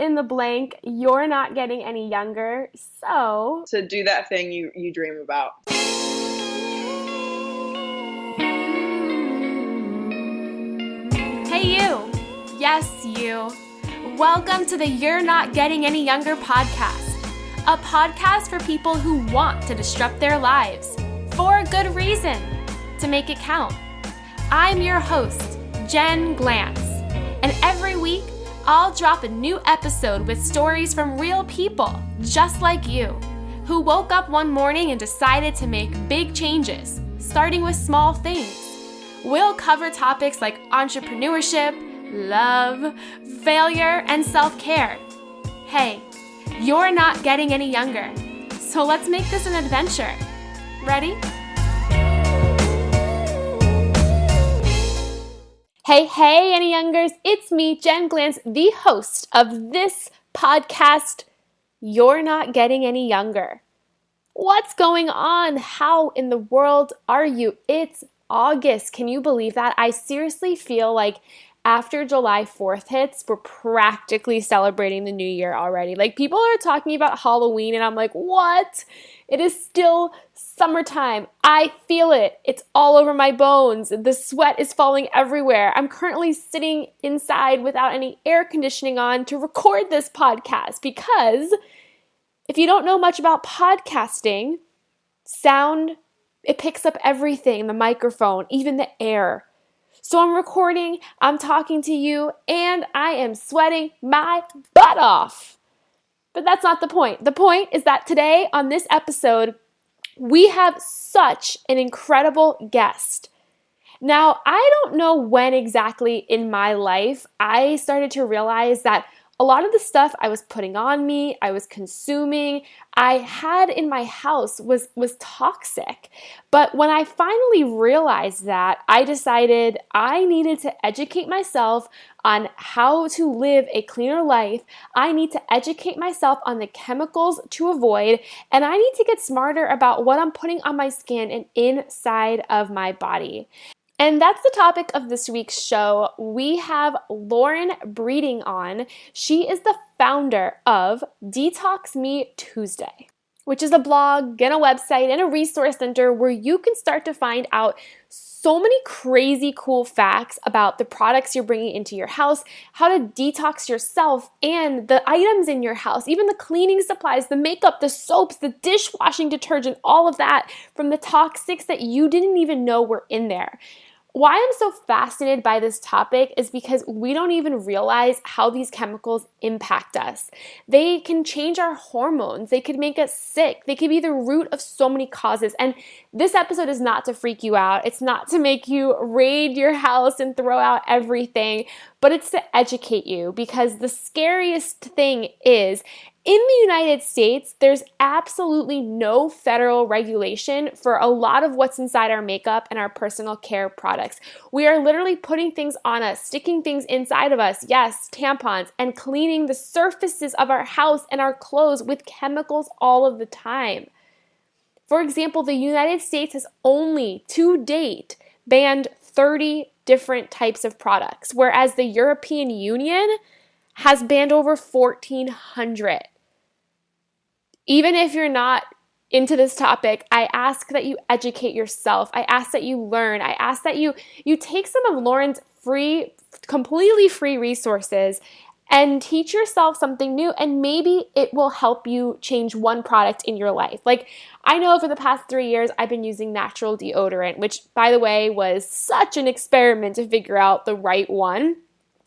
in the blank. You're not getting any younger. So to do that thing you dream about. Hey you. Yes, you. Welcome to the You're Not Getting Any Younger podcast. A podcast for people who want to disrupt their lives for a good reason, to make it count. I'm your host, Jen Glantz, and every week I'll drop a new episode with stories from real people just like you, who woke up one morning and decided to make big changes, starting with small things. We'll cover topics like entrepreneurship, love, failure, and self-care. Hey, you're not getting any younger, so let's make this an adventure. Ready? Hey, any youngers, it's me, Jen Glantz, the host of this podcast, You're Not Getting Any Younger. What's going on? How in the world are you? It's August. Can you believe that? I seriously feel like after July 4th hits, we're practically celebrating the new year already. Like, people are talking about Halloween, and I'm like, what? It is still summertime. I feel it. It's all over my bones. The sweat is falling everywhere. I'm currently sitting inside without any air conditioning on to record this podcast because if you don't know much about podcasting, sound, it picks up everything, the microphone, even the air. So I'm recording, I'm talking to you, and I am sweating my butt off. But that's not the point. The point is that today on this episode, we have such an incredible guest. Now, I don't know when exactly in my life I started to realize that a lot of the stuff I was putting on me, I was consuming, I had in my house was toxic. But when I finally realized that, I decided I needed to educate myself on how to live a cleaner life. I need to educate myself on the chemicals to avoid, and I need to get smarter about what I'm putting on my skin and inside of my body. And that's the topic of this week's show. We have Lauren Breiding on. She is the founder of Detox Me Tuesday, which is a blog and a website and a resource center where you can start to find out so many crazy cool facts about the products you're bringing into your house, how to detox yourself and the items in your house, even the cleaning supplies, the makeup, the soaps, the dishwashing detergent, all of that from the toxics that you didn't even know were in there. Why I'm so fascinated by this topic is because we don't even realize how these chemicals impact us. They can change our hormones. They could make us sick. They could be the root of so many causes. And this episode is not to freak you out. It's not to make you raid your house and throw out everything, but it's to educate you, because the scariest thing is, in the United States, there's absolutely no federal regulation for a lot of what's inside our makeup and our personal care products. We are literally putting things on us, sticking things inside of us, yes, tampons, and cleaning the surfaces of our house and our clothes with chemicals all of the time. For example, the United States has only to date banned 30 different types of products, whereas the European Union has banned over 1,400. Even if you're not into this topic, I ask that you educate yourself. I ask that you learn. I ask that you take some of Lauren's completely free resources and teach yourself something new, and maybe it will help you change one product in your life. Like, I know for the past 3 years, I've been using natural deodorant, which, by the way, was such an experiment to figure out the right one.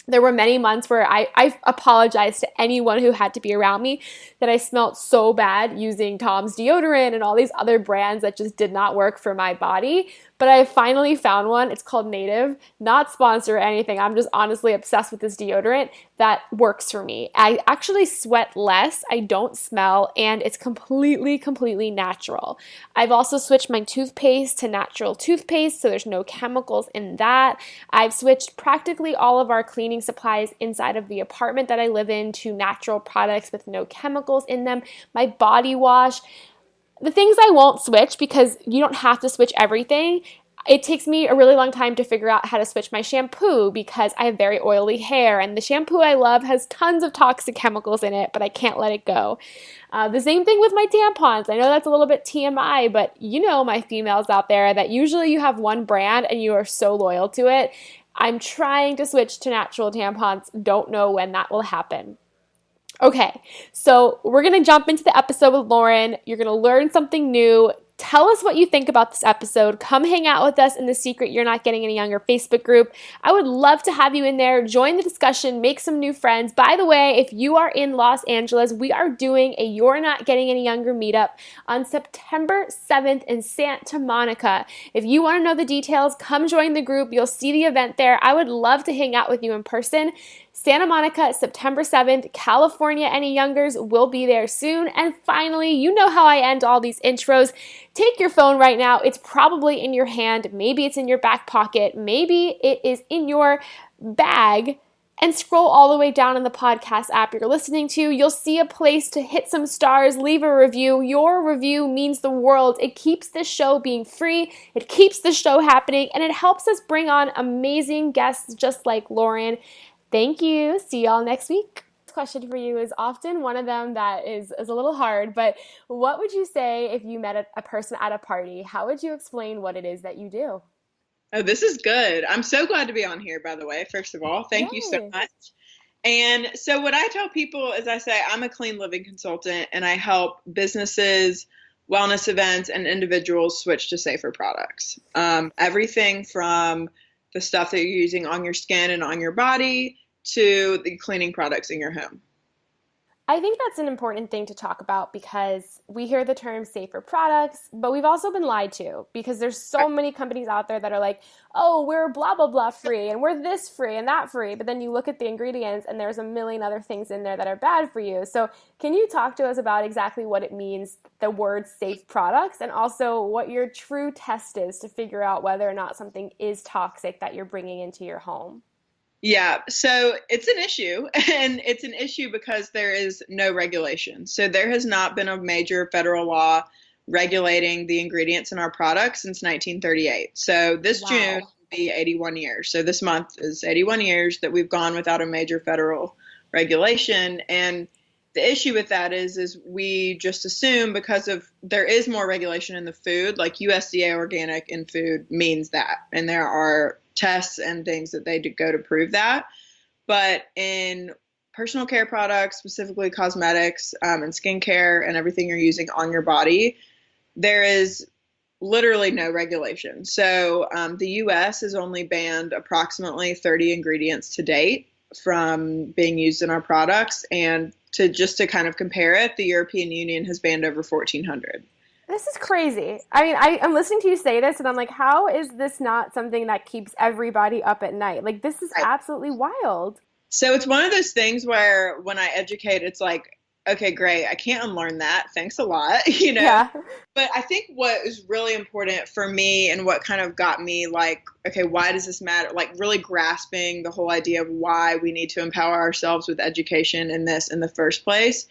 There were many months where I apologized to anyone who had to be around me that I smelled so bad using Tom's deodorant and all these other brands that just did not work for my body. But I finally found one. It's called Native, not sponsored or anything. I'm just honestly obsessed with this deodorant that works for me. I actually sweat less, I don't smell, and it's completely natural. I've also switched my toothpaste to natural toothpaste, so there's no chemicals in that. I've switched practically all of our cleaning supplies inside of the apartment that I live in to natural products with no chemicals in them. My body wash, the things I won't switch, because you don't have to switch everything, it takes me a really long time to figure out how to switch my shampoo because I have very oily hair, and the shampoo I love has tons of toxic chemicals in it, but I can't let it go. The same thing with my tampons. I know that's a little bit TMI, but you know, my females out there, that usually you have one brand and you are so loyal to it. I'm trying to switch to natural tampons. Don't know when that will happen. Okay, so we're going to jump into the episode with Lauren. You're going to learn something new. Tell us what you think about this episode. Come hang out with us in the Secret You're Not Getting Any Younger Facebook group. I would love to have you in there. Join the discussion, make some new friends. By the way, if you are in Los Angeles, we are doing a You're Not Getting Any Younger meetup on September 7th in Santa Monica. If you want to know the details, come join the group. You'll see the event there. I would love to hang out with you in person. Santa Monica, September 7th. California, any youngers will be there soon. And finally, you know how I end all these intros. Take your phone right now. It's probably in your hand. Maybe it's in your back pocket. Maybe it is in your bag. And scroll all the way down in the podcast app you're listening to. You'll see a place to hit some stars, leave a review. Your review means the world. It keeps this show being free. It keeps the show happening. And it helps us bring on amazing guests just like Lauren. Thank you. See y'all next week. This question for you is often one of them that is a little hard, but what would you say if you met a person at a party? How would you explain what it is that you do? Oh, this is good. I'm so glad to be on here, by the way. First of all, thank you so Yay. much. And so, what I tell people is I say I'm a clean living consultant and I help businesses, wellness events, and individuals switch to safer products. Everything from the stuff that you're using on your skin and on your body to the cleaning products in your home. I think that's an important thing to talk about because we hear the term safer products, but we've also been lied to because there's so many companies out there that are like, oh, we're blah, blah, blah free and we're this free and that free. But then you look at the ingredients and there's a million other things in there that are bad for you. So can you talk to us about exactly what it means, the word safe products, and also what your true test is to figure out whether or not something is toxic that you're bringing into your home? Yeah, so it's an issue, and it's an issue because there is no regulation. So there has not been a major federal law regulating the ingredients in our products since 1938. So this June Wow. will be 81 years. So this month is 81 years that we've gone without a major federal regulation. And the issue with that is we just assume because of there is more regulation in the food, like USDA organic in food means that. And there are tests and things that they go to prove that. But in personal care products, specifically cosmetics and skincare and everything you're using on your body, there is literally no regulation. So the US has only banned approximately 30 ingredients to date from being used in our products. And to kind of compare it, the European Union has banned over 1,400. This is crazy. I mean, I'm listening to you say this and I'm like, how is this not something that keeps everybody up at night? Like, this is Right. absolutely wild. So it's one of those things where when I educate, it's like, okay, great. I can't unlearn that. Thanks a lot, you know? Yeah. But I think what is really important for me and what kind of got me like, okay, why does this matter? Like really grasping the whole idea of why we need to empower ourselves with education in this in the first place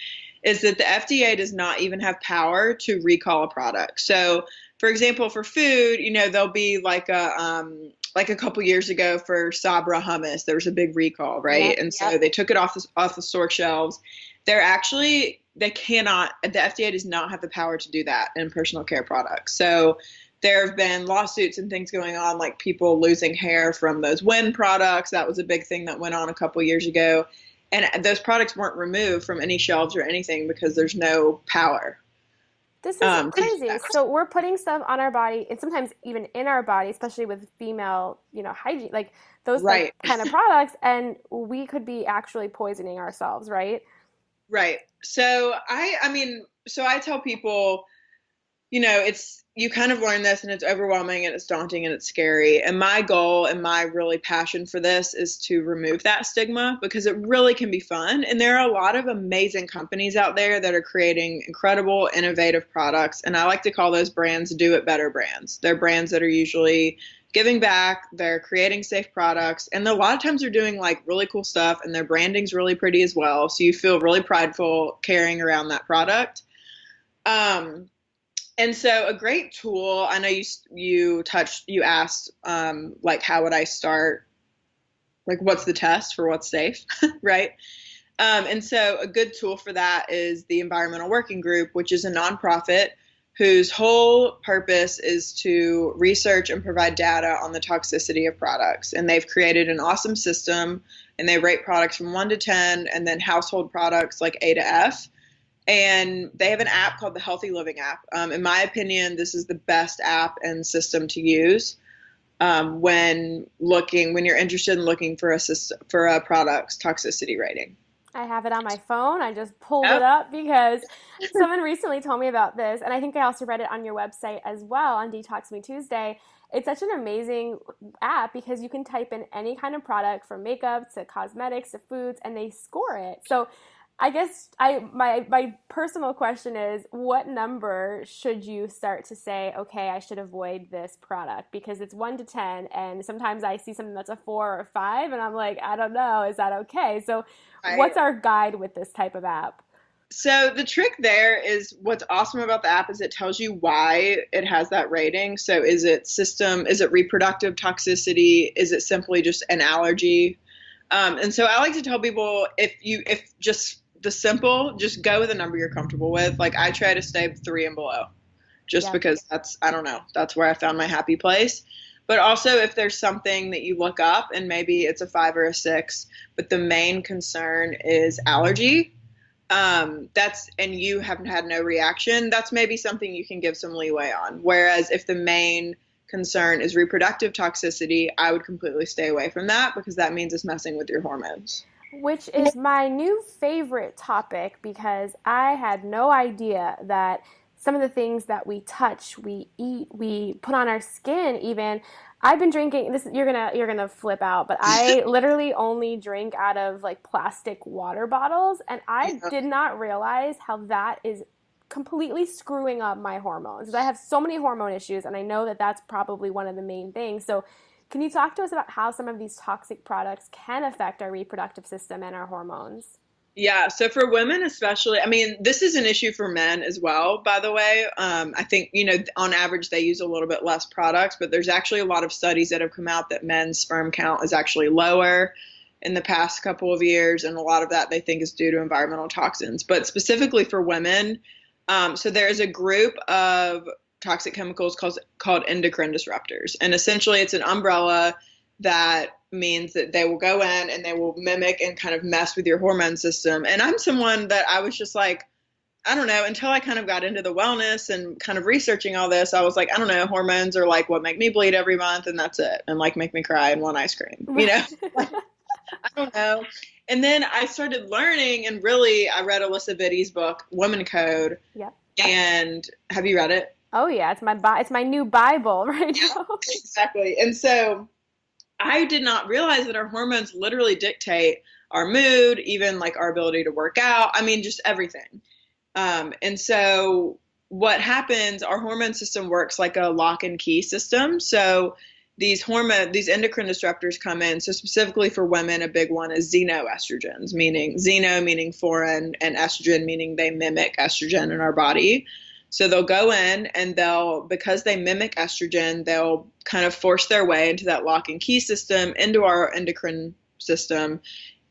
is that the FDA does not even have power to recall a product. So, for example, for food, there'll be like a couple years ago for Sabra hummus, there was a big recall, right? Yep. And so Yep. they took it off the store shelves. They cannot, the FDA does not have the power to do that in personal care products. So there have been lawsuits and things going on, like people losing hair from those Win products. That was a big thing that went on a couple years ago. And those products weren't removed from any shelves or anything because there's no power. This is To do crazy. that. So we're putting stuff on our body and sometimes even in our body, especially with female, hygiene, like those like Right. kind of products, and we could be actually poisoning ourselves, right? Right. So I tell people, you kind of learn this and it's overwhelming and it's daunting and it's scary. And my goal and my really passion for this is to remove that stigma because it really can be fun. And there are a lot of amazing companies out there that are creating incredible, innovative products. And I like to call those brands do it better brands. They're brands that are usually giving back, they're creating safe products, and a lot of times they're doing like really cool stuff and their branding's really pretty as well. So you feel really prideful carrying around that product. And so a great tool, I know you asked, like, how would I start? Like, what's the test for what's safe, right? And so a good tool for that is the Environmental Working Group, which is a nonprofit whose whole purpose is to research and provide data on the toxicity of products. And they've created an awesome system, and they rate products from 1 to 10, and then household products like A to F. And they have an app called the Healthy Living app. In my opinion, this is the best app and system to use when you're interested in looking for a product's toxicity rating. I have it on my phone. I just pulled it Oh, up because someone recently told me about this, and I think I also read it on your website as well on Detox Me Tuesday. It's such an amazing app because you can type in any kind of product from makeup to cosmetics to foods and they score it. So I guess my personal question is what number should you start to say, okay, I should avoid this product because it's 1 to 10 and sometimes I see something that's a 4 or a 5 and I'm like, I don't know, is that okay? So right. what's our guide with this type of app? So the trick there is what's awesome about the app is it tells you why it has that rating. So is it reproductive toxicity? Is it simply just an allergy? And so I like to tell people if just the simple, just go with a number you're comfortable with. Like I try to stay 3 and below just Yep. because I don't know, that's where I found my happy place. But also if there's something that you look up and maybe it's a 5 or a 6, but the main concern is allergy, and you haven't had no reaction, that's maybe something you can give some leeway on. Whereas if the main concern is reproductive toxicity, I would completely stay away from that because that means it's messing with your hormones. Which is my new favorite topic because I had no idea that some of the things that we touch, we eat, we put on our skin even. I've been drinking this you're gonna flip out, but I literally only drink out of like plastic water bottles and I Yeah. did not realize how that is completely screwing up my hormones. 'Cause I have so many hormone issues and I know that that's probably one of the main things. So can you talk to us about how some of these toxic products can affect our reproductive system and our hormones? Yeah, so for women especially, I mean, this is an issue for men as well, by the way. I think, on average they use a little bit less products, but there's actually a lot of studies that have come out that men's sperm count is actually lower in the past couple of years, and a lot of that they think is due to environmental toxins. But specifically for women, so there is a group of toxic chemicals called endocrine disruptors, and essentially it's an umbrella that means that they will go in and they will mimic and kind of mess with your hormone system. And I'm someone that I was just like, I don't know, until I kind of got into the wellness and kind of researching all this, I was like, I don't know, hormones are like what make me bleed every month and that's it. And like make me cry and want ice cream, Right. I don't know. And then I started learning and really I read Alyssa Bitty's book, Woman Code. Yep. And have you read it? Oh yeah, it's my new Bible right now. Exactly. And so I did not realize that our hormones literally dictate our mood, even like our ability to work out. I mean, just everything. And so what happens, our hormone system works like a lock and key system. So these endocrine disruptors come in. So specifically for women, a big one is xenoestrogens, meaning xeno meaning foreign and estrogen meaning they mimic estrogen in our body. So they'll go in and because they mimic estrogen, they'll kind of force their way into that lock and key system, into our endocrine system,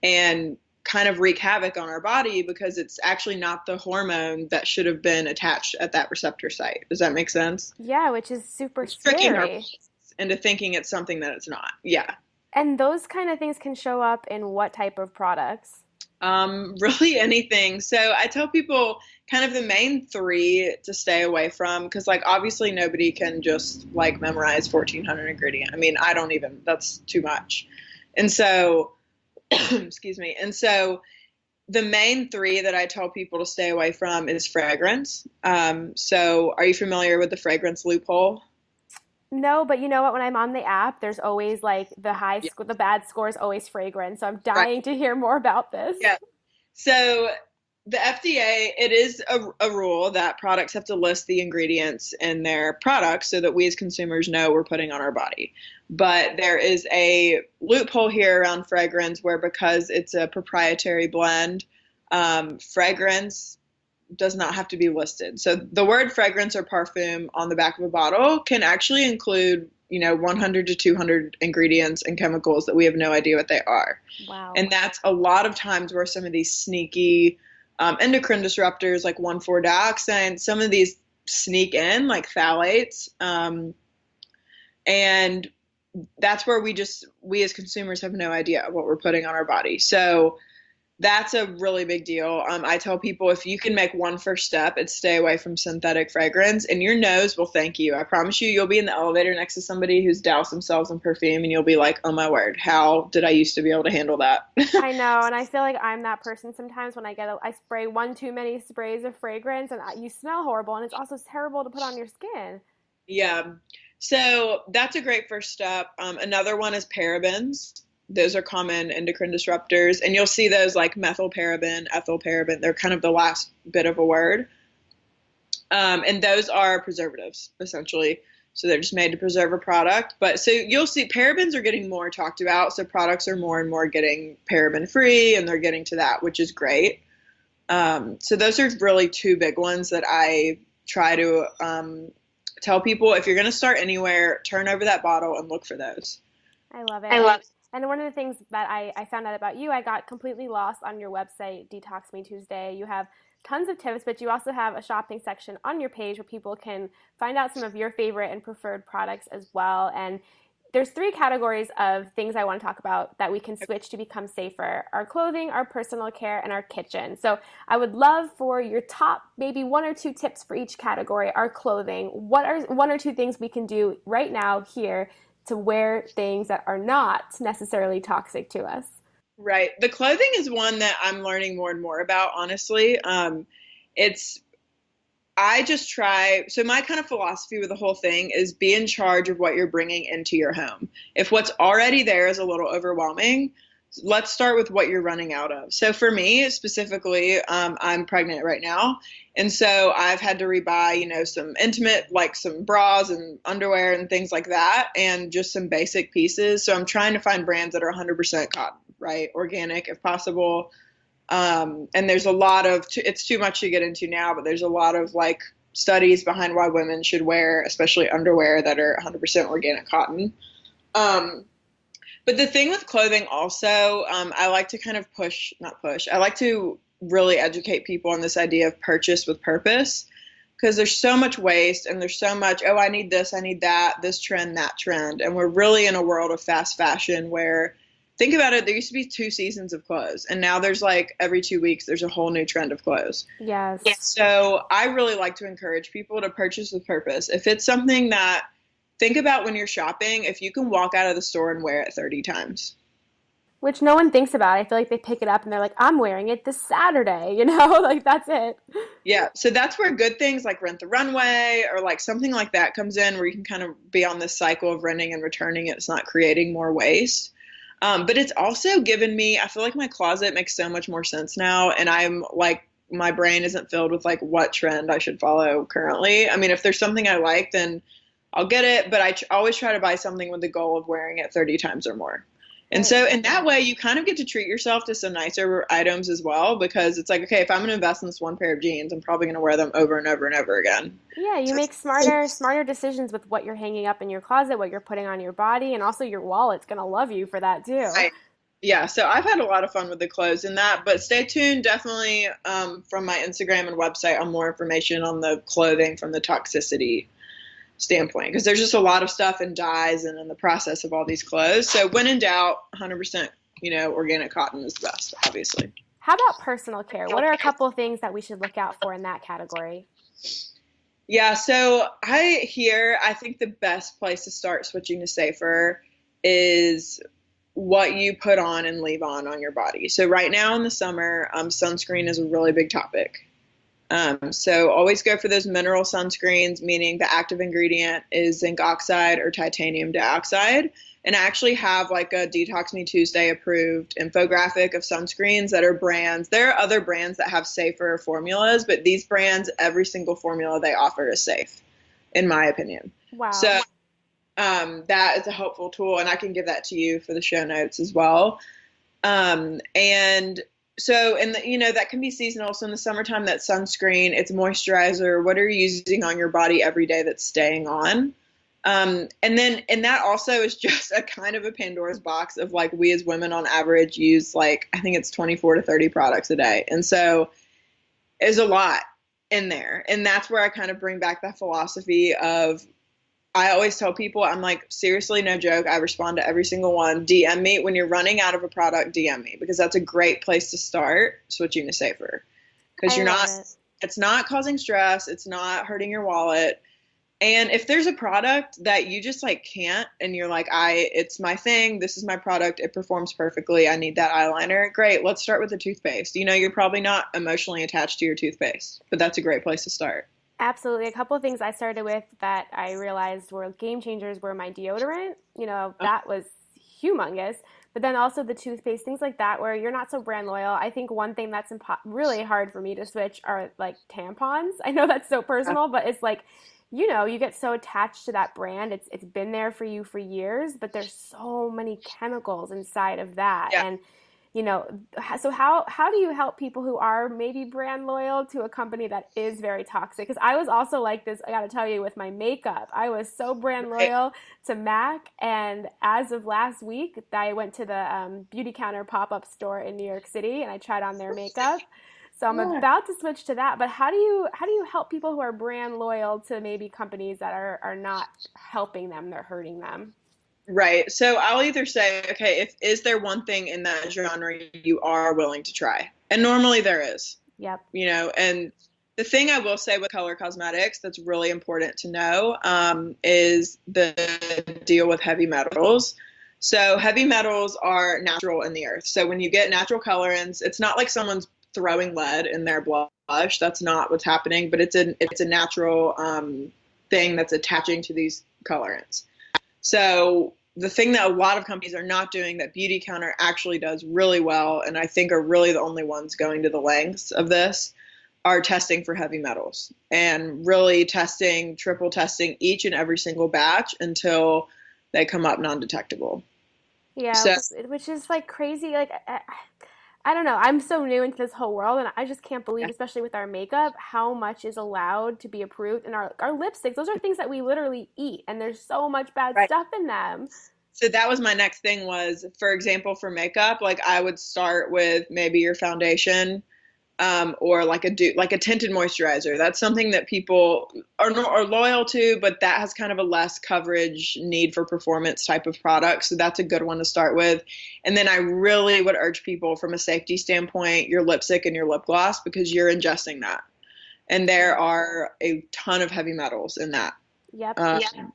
and kind of wreak havoc on our body because it's actually not the hormone that should have been attached at that receptor site. Does that make sense? Yeah, which is super It's tricking our scary. bodies into thinking it's something that it's not. Yeah. And those kind of things can show up in what type of products? Really anything. So I tell people kind of the main three to stay away from because, like, obviously nobody can just like memorize 1,400 ingredient. I mean, I don't even. That's too much. And so, excuse me. And so the main three that I tell people to stay away from is fragrance. So are you familiar with the fragrance loophole? No, but you know what? When I'm on the app, there's always like Yeah. the bad score is always fragrance. So I'm Right. dying to hear more about this. Yeah. So the FDA, it is a rule that products have to list the ingredients in their products so that we as consumers know we're putting on our body. But there is a loophole here around fragrance where because it's a proprietary blend, fragrance does not have to be listed. So the word fragrance or parfum on the back of a bottle can actually include, 100 to 200 ingredients and chemicals that we have no idea what they are. Wow. And that's a lot of times where some of these sneaky endocrine disruptors like 1,4-dioxane, some of these sneak in like phthalates. And that's where we as consumers have no idea what we're putting on our body. So that's a really big deal. I tell people if you can make one first step, it's stay away from synthetic fragrance, and your nose will thank you. I promise you, you'll be in the elevator next to somebody who's doused themselves in perfume, and you'll be like, oh my word, how did I used to be able to handle that? I know, and I feel like I'm that person sometimes when I spray one too many sprays of fragrance, and you smell horrible, and it's also terrible to put on your skin. Yeah. So that's a great first step. Another one is parabens. Those are common endocrine disruptors, and you'll see those like methylparaben, ethylparaben. They're kind of the last bit of a word. And those are preservatives, essentially. So they're just made to preserve a product. But so you'll see parabens are getting more talked about. So products are more and more getting paraben free, and they're getting to that, which is great. So those are really two big ones that I try to tell people, if you're going to start anywhere, turn over that bottle and look for those. I love it. And one of the things that I found out about you, I got completely lost on your website, Detox Me Tuesday. You have tons of tips, but you also have a shopping section on your page where people can find out some of your favorite and preferred products as well. And there's three categories of things I want to talk about that we can switch to become safer: our clothing, our personal care, and our kitchen. So I would love for your top maybe one or two tips for each category. Our clothing, what are one or two things we can do right now here to wear things that are not necessarily toxic to us? Right. The clothing is one that I'm learning more and more about, honestly. It's, I just try, so my kind of philosophy with the whole thing is be in charge of what you're bringing into your home. If what's already there is a little overwhelming, let's start with what you're running out of. So for me specifically, I'm pregnant right now. And so I've had to rebuy, some intimate, like some bras and underwear and things like that, and just some basic pieces. So I'm trying to find brands that are 100% cotton, right? Organic if possible. And there's a lot of, it's too much to get into now, but there's a lot of like studies behind why women should wear, especially underwear that are 100% organic cotton. But the thing with clothing also, I like to kind of I like to really educate people on this idea of purchase with purpose, because there's so much waste and there's so much, oh, I need this, I need that, this trend, that trend. And we're really in a world of fast fashion where, think about it, there used to be 2 seasons of clothes, and now there's like every 2 weeks, there's a whole new trend of clothes. Yes. So I really like to encourage people to purchase with purpose. If it's something that, think about when you're shopping, if you can walk out of the store and wear it 30 times. Which no one thinks about. I feel like they pick it up and they're like, I'm wearing it this Saturday, like that's it. Yeah, so that's where good things like Rent the Runway or like something like that comes in, where you can kind of be on this cycle of renting and returning it. It's not creating more waste. But it's also given me, I feel like my closet makes so much more sense now. And I'm like, my brain isn't filled with like what trend I should follow currently. I mean, if there's something I like, then I'll get it. But I always try to buy something with the goal of wearing it 30 times or more. And so in that way, you kind of get to treat yourself to some nicer items as well, because it's like, okay, if I'm going to invest in this one pair of jeans, I'm probably going to wear them over and over and over again. Yeah, you make smarter decisions with what you're hanging up in your closet, what you're putting on your body, and also your wallet's going to love you for that too. Yeah, so I've had a lot of fun with the clothes and that, but stay tuned definitely from my Instagram and website on more information on the clothing from the toxicity standpoint, because there's just a lot of stuff in dyes and in the process of all these clothes. So when in doubt, 100%, organic cotton is the best, obviously. How about personal care? What are a couple of things that we should look out for in that category? Yeah, so I think the best place to start switching to safer is what you put on and leave on your body. So right now in the summer, sunscreen is a really big topic. So always go for those mineral sunscreens, meaning the active ingredient is zinc oxide or titanium dioxide. And I actually have like a Detox Me Tuesday approved infographic of sunscreens that are brands. There are other brands that have safer formulas, but these brands, every single formula they offer is safe, in my opinion. Wow. So that is a helpful tool, and I can give that to you for the show notes as well. And So, and that can be seasonal. So in the summertime, that's sunscreen, it's moisturizer. What are you using on your body every day that's staying on? And that also is just a kind of a Pandora's box of like, we as women on average use like, I think it's 24 to 30 products a day. And so there's a lot in there. And that's where I kind of bring back that philosophy of, I always tell people, I'm like, seriously, no joke. I respond to every single one. DM me when you're running out of a product. DM me, because that's a great place to start switching to safer. Because I love it. it's not causing stress. It's not hurting your wallet. And if there's a product that you just like can't, and you're like, it's my thing. This is my product. It performs perfectly. I need that eyeliner. Great. Let's start with the toothpaste. You're probably not emotionally attached to your toothpaste, but that's a great place to start. Absolutely. A couple of things I started with that I realized were game changers were my deodorant. That was humongous. But then also the toothpaste, things like that, where you're not so brand loyal. I think one thing that's really hard for me to switch are like tampons. I know that's so personal, but it's like, you get so attached to that brand. It's been there for you for years, but there's so many chemicals inside of that. Yeah. And so how do you help people who are maybe brand loyal to a company that is very toxic? Because I was also like this, I got to tell you, with my makeup. I was so brand Right. loyal to MAC, and as of last week, I went to the Beautycounter pop-up store in New York City, and I tried on their makeup. So I'm Yeah. about to switch to that. But how do you help people who are brand loyal to maybe companies that are not helping them, they're hurting them? Right. So I'll either say, okay, if is there one thing in that genre you are willing to try? And normally there is, Yep. and the thing I will say with color cosmetics that's really important to know is the deal with heavy metals. So heavy metals are natural in the earth. So when you get natural colorants, it's not like someone's throwing lead in their blush. That's not what's happening, but it's a natural thing that's attaching to these colorants. So the thing that a lot of companies are not doing that Beautycounter actually does really well, and I think are really the only ones going to the lengths of this, are testing for heavy metals and really testing, triple testing each and every single batch until they come up non-detectable. Yeah, So, which is like crazy. Like, I don't know. I'm so new into this whole world, and I just can't believe, yeah, especially with our makeup, how much is allowed to be approved. And our lipsticks, those are things that we literally eat, and there's so much bad right. stuff in them. So that was my next thing was, for example, for makeup, like I would start with maybe your foundation, or like a tinted moisturizer. That's something that people are loyal to, but that has kind of a less coverage need for performance type of product. So that's a good one to start with. And then I really would urge people from a safety standpoint, your lipstick and your lip gloss, because you're ingesting that. And there are a ton of heavy metals in that. Yep.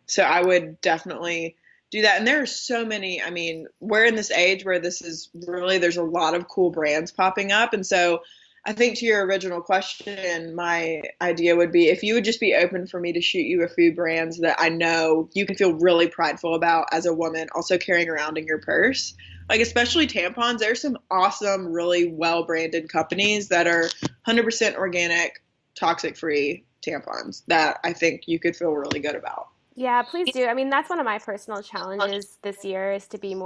So I would definitely do that. And there are so many, I mean, we're in this age where this is really, there's a lot of cool brands popping up. And so I think to your original question, my idea would be if you would just be open for me to shoot you a few brands that I know you can feel really prideful about as a woman, also carrying around in your purse. Like, especially tampons, there's some awesome, really well branded companies that are 100% organic, toxic free tampons that I think you could feel really good about. Yeah, please do. I mean, that's one of my personal challenges this year is to be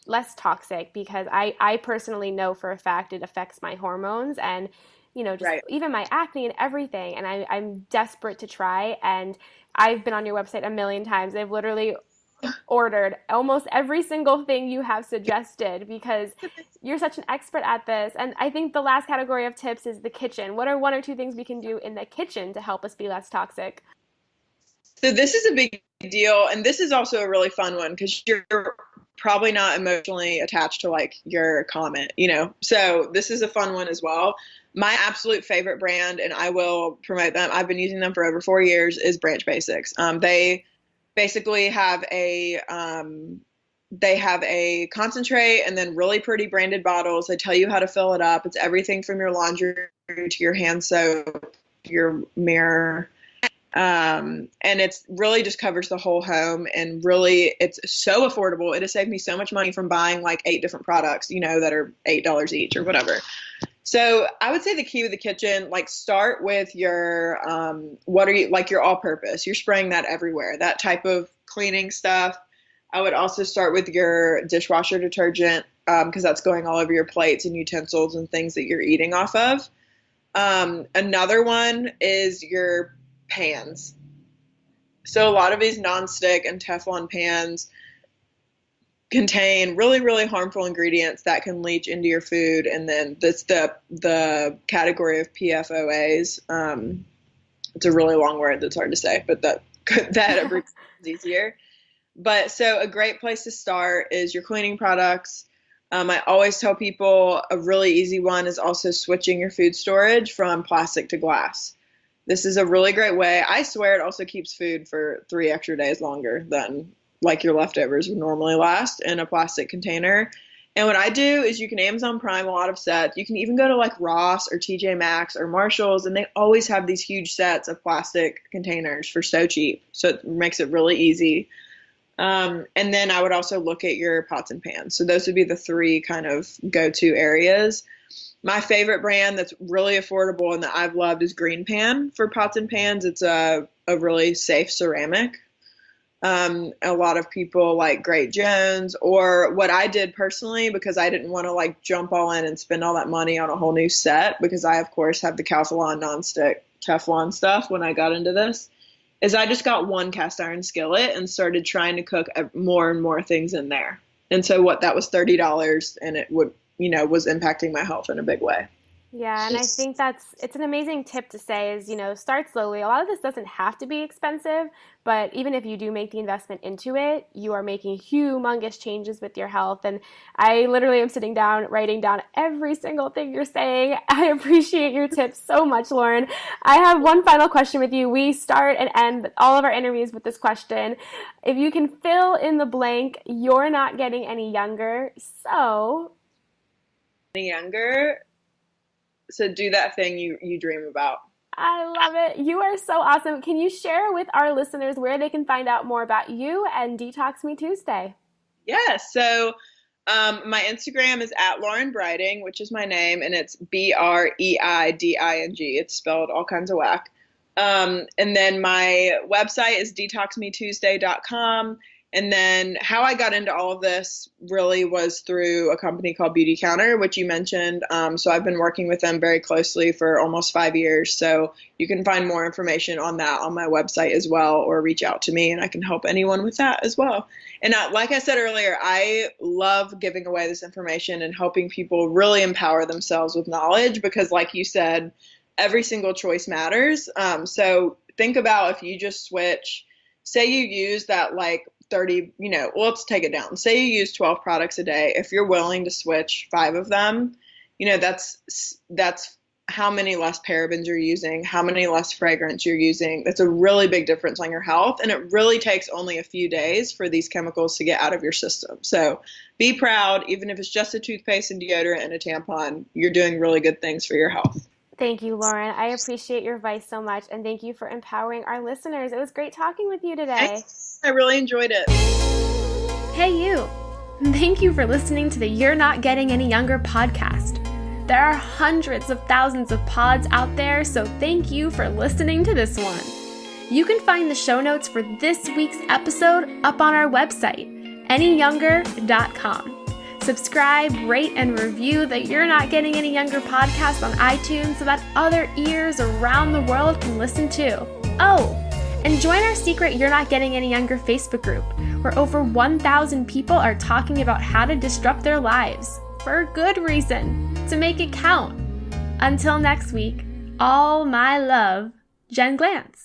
less toxic because I personally know for a fact it affects my hormones and just Right. even my acne and everything. And I'm desperate to try. And I've been on your website a million times. I've literally ordered almost every single thing you have suggested because you're such an expert at this. And I think the last category of tips is the kitchen. What are one or two things we can do in the kitchen to help us be less toxic? So this is a big deal, and this is also a really fun one because you're probably not emotionally attached to like your comment. So this is a fun one as well. My absolute favorite brand, and I will promote them. I've been using them for over 4 years. Is Branch Basics. They basically they have a concentrate and then really pretty branded bottles. They tell you how to fill it up. It's everything from your laundry to your hand soap, your mirror. And it's really just covers the whole home and really it's so affordable. It has saved me so much money from buying like 8 different products, that are $8 each or whatever. So I would say the key with the kitchen, like start with your, what are you, like your all purpose, you're spraying that everywhere, that type of cleaning stuff. I would also start with your dishwasher detergent because that's going all over your plates and utensils and things that you're eating off of. Another one is your pans. So a lot of these nonstick and Teflon pans contain really, really harmful ingredients that can leach into your food. And then that's the category of PFOAs. It's a really long word that's hard to say, but that is easier. But so a great place to start is your cleaning products. I always tell people a really easy one is also switching your food storage from plastic to glass. This is a really great way. I swear it also keeps food for 3 extra days longer than like your leftovers would normally last in a plastic container. And what I do is you can Amazon Prime a lot of sets. You can even go to like Ross or TJ Maxx or Marshalls, and they always have these huge sets of plastic containers for so cheap. So it makes it really easy. And then I would also look at your pots and pans. So those would be the 3 kind of go-to areas. My favorite brand that's really affordable and that I've loved is Green Pan for pots and pans. It's a really safe ceramic. A lot of people like Great Jones, or what I did personally, because I didn't want to like jump all in and spend all that money on a whole new set, because I, of course, have the Calphalon nonstick Teflon stuff when I got into this, is I just got one cast iron skillet and started trying to cook more and more things in there. And so that was $30, and it would, was impacting my health in a big way. Yeah, and I think it's an amazing tip to say is, start slowly. A lot of this doesn't have to be expensive, but even if you do make the investment into it, you are making humongous changes with your health. And I literally am sitting down, writing down every single thing you're saying. I appreciate your tips so much, Lauren. I have one final question with you. We start and end all of our interviews with this question. If you can fill in the blank, you're not getting any younger, so... Any younger... So do that thing you dream about. I love it. You are so awesome. Can you share with our listeners where they can find out more about you and Detox Me Tuesday? Yeah. So my Instagram is at Lauren Breiding, which is my name, and it's BREIDING. It's spelled all kinds of whack. And then my website is detoxmetuesday.com. And then how I got into all of this really was through a company called Beautycounter, which you mentioned. So I've been working with them very closely for almost 5 years. So you can find more information on that on my website as well, or reach out to me and I can help anyone with that as well. And like I said earlier, I love giving away this information and helping people really empower themselves with knowledge, because like you said, every single choice matters. So think about if you just switch, say you use that like 30, let's take it down. Say you use 12 products a day. If you're willing to switch 5 of them, that's how many less parabens you're using, how many less fragrance you're using. That's a really big difference on your health. And it really takes only a few days for these chemicals to get out of your system. So be proud, even if it's just a toothpaste and deodorant and a tampon, you're doing really good things for your health. Thank you, Lauren. I appreciate your advice so much, and thank you for empowering our listeners. It was great talking with you today. I really enjoyed it. Hey, you. Thank you for listening to the You're Not Getting Any Younger podcast. There are hundreds of thousands of pods out there, so thank you for listening to this one. You can find the show notes for this week's episode up on our website, anyyounger.com. Subscribe, rate, and review the You're Not Getting Any Younger podcast on iTunes so that other ears around the world can listen too. Oh, and join our secret You're Not Getting Any Younger Facebook group, where over 1,000 people are talking about how to disrupt their lives, for good reason, to make it count. Until next week, all my love, Jen Glantz.